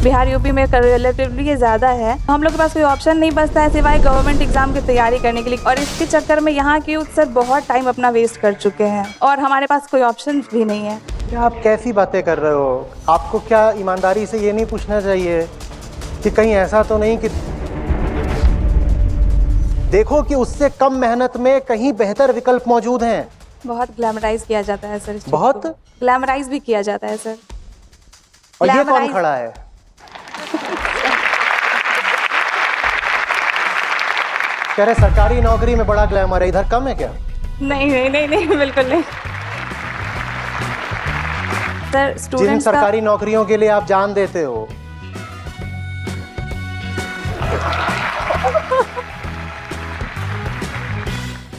Bihar UP में relatively ज़्यादा है। हम लोग के पास कोई ऑप्शन नहीं बचता है सिवाय गवर्नमेंट एग्जाम की तैयारी करने के लिए, और इसके चक्कर में यहाँ के यूथ सर बहुत टाइम अपना वेस्ट कर चुके हैं और हमारे पास कोई ऑप्शन भी नहीं है। क्या आप कैसी बातें कर रहे हो? आपको क्या ईमानदारी से ये नहीं पूछना चाहिए कि कहीं ऐसा तो नहीं कि देखो कि उससे कम मेहनत में कहीं बेहतर विकल्प मौजूद हैं? बहुत ग्लैमराइज किया जाता है सर इस चीज़ को। बहुत ग्लैमराइज भी किया जाता है सर। और ये कौन ग्लैमराइज खड़ा है? कह रहे सरकारी नौकरी में बड़ा ग्लैमर है, इधर कम है क्या? नहीं नहीं नहीं नहीं, बिल्कुल नहीं सर। जिन स्टूडेंट्स सरकारी नौकरियों के लिए आप जान देते हो,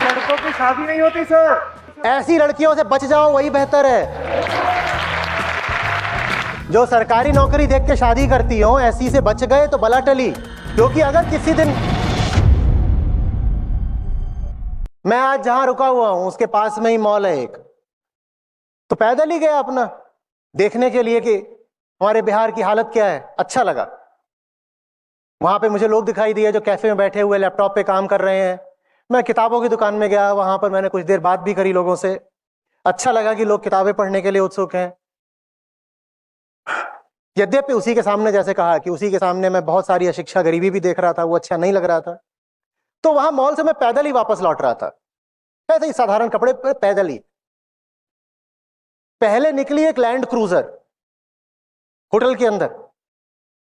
लड़कों की शादी नहीं होती सर। ऐसी लड़कियों से बच जाओ, वही बेहतर है। जो सरकारी नौकरी देख के शादी करती हो, ऐसी से बच गए तो बला टली। क्योंकि अगर किसी दिन मैं आज जहां रुका हुआ हूं उसके पास में ही मॉल है एक, तो पैदल ही गया अपना देखने के लिए कि हमारे बिहार की हालत क्या है। अच्छा लगा। वहां पे मुझे लोग दिखाई दिए जो कैफे में बैठे हुए लैपटॉप पे काम कर रहे हैं। मैं किताबों की दुकान में गया, वहां पर मैंने कुछ देर बात भी करी लोगों से। अच्छा लगा कि लोग किताबें पढ़ने के लिए उत्सुक हैं। यद्यपि उसी के सामने, जैसे कहा कि उसी के सामने मैं बहुत सारी अशिक्षा गरीबी भी देख रहा था, वो अच्छा नहीं लग रहा था। तो वहां मॉल से मैं पैदल ही वापस लौट रहा था, ऐसे ही साधारण कपड़े पर पैदल ही। पहले निकली एक लैंड क्रूजर होटल के अंदर,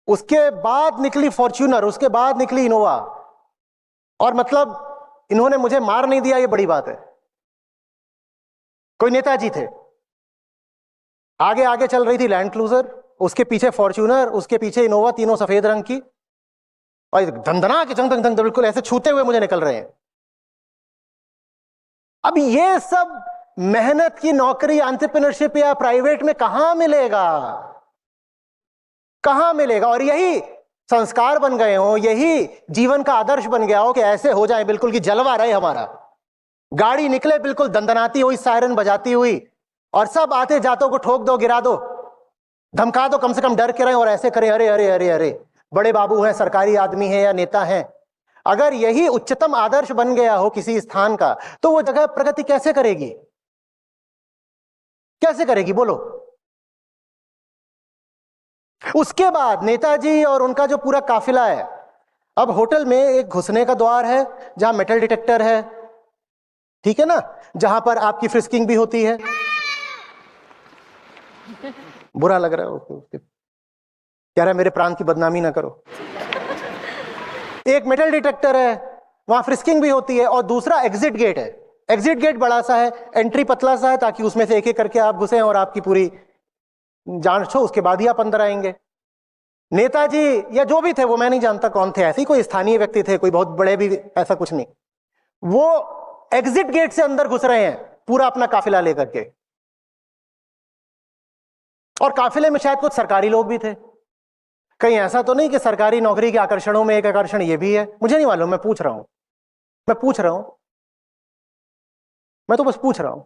उसके बाद निकली फॉर्च्यूनर, उसके बाद निकली इनोवा। और मतलब इन्होंने मुझे मार नहीं दिया, ये बड़ी बात है। कोई नेताजी थे, आगे आगे चल रही थी लैंड क्रूजर, उसके पीछे फॉर्च्यूनर, उसके पीछे इनोवा, तीनों सफेद रंग की, और धंधना के जंग जंग बिल्कुल ऐसे छूते हुए मुझे निकल रहे हैं। अब ये सब मेहनत की नौकरी, एंटरप्रेन्योरशिप या प्राइवेट में कहां मिलेगा? कहां मिलेगा? और यही संस्कार बन गए हो, यही जीवन का आदर्श बन गया हो कि ऐसे हो जाए बिल्कुल कि जलवा रहे हमारा, गाड़ी निकले बिल्कुल दंदनाती हुई, सायरन बजाती हुई, और सब आते जातों को ठोक दो, गिरा दो, धमका दो, कम से कम डर के रहे और ऐसे करें, अरे अरे अरे अरे बड़े बाबू हैं, सरकारी आदमी है या नेता है। अगर यही उच्चतम आदर्श बन गया हो किसी स्थान का, तो वो जगह प्रगति कैसे करेगी? कैसे करेगी बोलो? उसके बाद नेताजी और उनका जो पूरा काफिला है, अब होटल में एक घुसने का द्वार है जहां मेटल डिटेक्टर है, ठीक है ना, जहां पर आपकी फ्रिस्किंग भी होती है। बुरा लग रहा है उसको, कह रहा है मेरे प्रांत की बदनामी ना करो। एक मेटल डिटेक्टर है, वहां फ्रिस्किंग भी होती है, और दूसरा एग्जिट गेट है। एग्जिट गेट बड़ा सा है, एंट्री पतला सा है, ताकि उसमें से एक एक करके आप घुसे और आपकी पूरी जांच हो, उसके बाद ही आप अंदर आएंगे। नेताजी या जो भी थे, वो मैं नहीं जानता कौन थे, ऐसे ही कोई स्थानीय व्यक्ति थे, कोई बहुत बड़े भी, ऐसा कुछ नहीं। वो एग्जिट गेट से अंदर घुस रहे हैं पूरा अपना काफिला लेकर के, और काफिले में शायद कुछ सरकारी लोग भी थे। कहीं ऐसा तो नहीं कि सरकारी नौकरी के आकर्षणों में एक आकर्षण ये भी है? मुझे नहीं मालूम, मैं पूछ रहा हूं, मैं पूछ रहा हूं, मैं तो बस पूछ रहा हूं।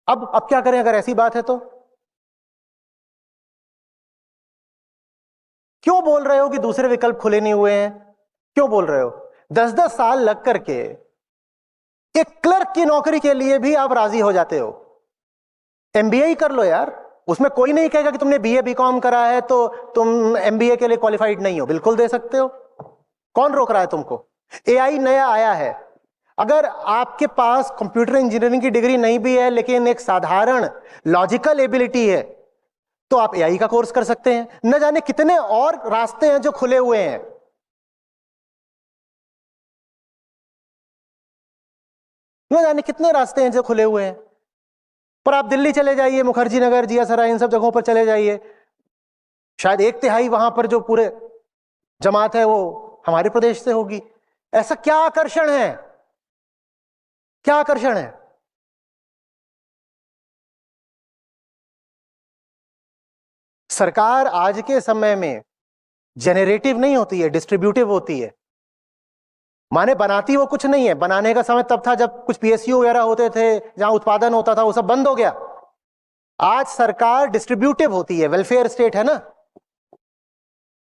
अब क्या करें अगर ऐसी बात है तो? क्यों बोल रहे हो कि दूसरे विकल्प खुले नहीं हुए हैं? क्यों बोल रहे हो? 10-10 साल लग करके एक क्लर्क की नौकरी के लिए भी आप राजी हो जाते हो। एमबीए ही कर लो यार, उसमें कोई नहीं कहेगा कि तुमने बीए बीकॉम करा है तो तुम एमबीए के लिए क्वालिफाइड नहीं हो, बिल्कुल दे सकते हो। कौन रोक रहा है तुमको? एआई नया आया है, अगर आपके पास कंप्यूटर इंजीनियरिंग की डिग्री नहीं भी है लेकिन एक साधारण लॉजिकल एबिलिटी है, तो आप एआई का कोर्स कर सकते हैं। न जाने कितने और रास्ते हैं जो खुले हुए हैं। न जाने कितने रास्ते हैं जो खुले हुए हैं। पर आप दिल्ली चले जाइए, मुखर्जी नगर, जिया सराय, इन सब जगहों पर चले जाइए, शायद 1/3 वहां पर जो पूरे जमात है वो हमारे प्रदेश से होगी। ऐसा क्या आकर्षण है? क्या आकर्षण है? सरकार आज के समय में जेनरेटिव नहीं होती है, डिस्ट्रीब्यूटिव होती है। माने बनाती वो कुछ नहीं है, बनाने का समय तब था जब कुछ पीएसयू वगैरह होते थे, जहां उत्पादन होता था, वो सब बंद हो गया। आज सरकार डिस्ट्रीब्यूटिव होती है, वेलफेयर स्टेट है ना,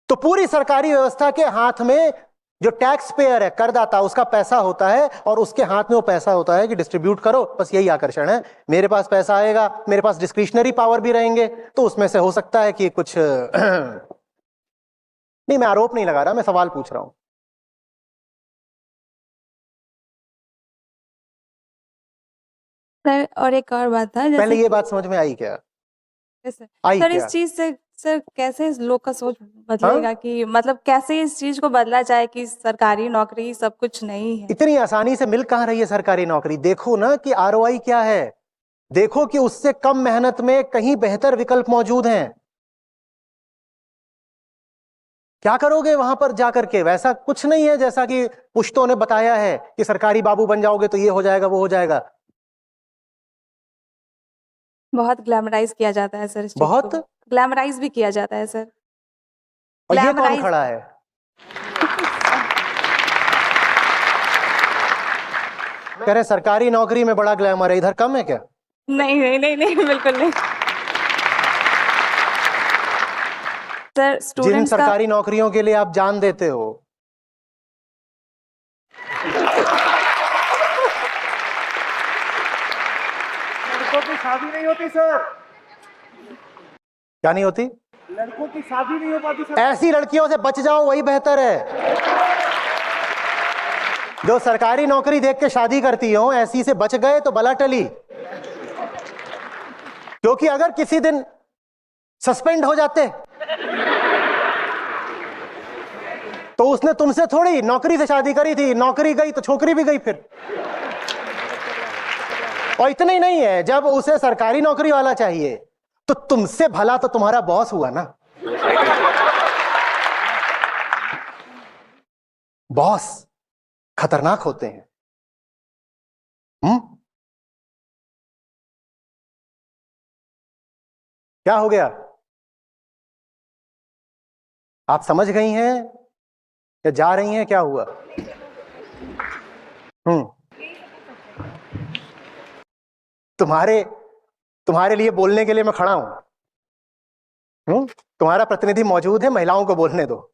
तो पूरी सरकारी व्यवस्था के हाथ में जो टैक्स पेयर है, करदाता, उसका पैसा होता है और उसके हाथ में वो पैसा होता है कि डिस्ट्रीब्यूट करो। बस यही आकर्षण है। मेरे पास पैसा आएगा, मेरे पास डिस्क्रिशनरी पावर भी रहेंगे, तो उसमें से हो सकता है कि कुछ नहीं, मैं आरोप नहीं लगा रहा, मैं सवाल पूछ रहा हूं। सर और एक और बात था, पहले जैसे ये बात समझ में आई क्या? सर आई सर क्या? इस चीज से सर कैसे इस लोग का सोच बदलेगा कि मतलब कैसे इस चीज को बदला जाए कि सरकारी नौकरी सब कुछ नहीं है। इतनी आसानी से मिल कहां रही है सरकारी नौकरी? देखो ना कि आरओआई क्या है, देखो कि उससे कम मेहनत में कहीं बेहतर विकल्प मौजूद हैं। क्या करोगे वहां पर जाकर के? वैसा कुछ नहीं है जैसा कि पुश्तों ने बताया है कि सरकारी बाबू बन जाओगे तो ये हो जाएगा, वो हो जाएगा। बहुत ग्लैमराइज किया जाता है सर इस चीज बहुत। को, ग्लैमराइज भी किया जाता है सर। और ये कौन ग्लैमराइज खड़ा है? कह रहे सरकारी नौकरी में बड़ा ग्लैमर है, इधर कम है क्या? नहीं नहीं नहीं नहीं, बिल्कुल नहीं सर। जिन स्टूडेंट्स का सरकारी नौकरियों के लिए आप जान देते हो, लड़कों की शादी नहीं होती सर, क्या नहीं होती? लड़कों की शादी नहीं हो पाती सर। ऐसी लड़कियों से बच जाओ, वही बेहतर है। जो सरकारी नौकरी देख के शादी करती हो, ऐसी से बच गए तो बला टली। क्योंकि अगर किसी दिन सस्पेंड हो जाते तो उसने तुमसे थोड़ी नौकरी से शादी करी थी, नौकरी गई तो छोकरी भी गई फिर। और इतना ही नहीं है, जब उसे सरकारी नौकरी वाला चाहिए तो तुमसे भला तो तुम्हारा बॉस हुआ ना। बॉस खतरनाक होते हैं। क्या हो गया? आप समझ गई हैं या जा रही हैं? क्या हुआ? तुम्हारे लिए बोलने के लिए मैं खड़ा हूं। तुम्हारा प्रतिनिधि मौजूद है, महिलाओं को बोलने दो।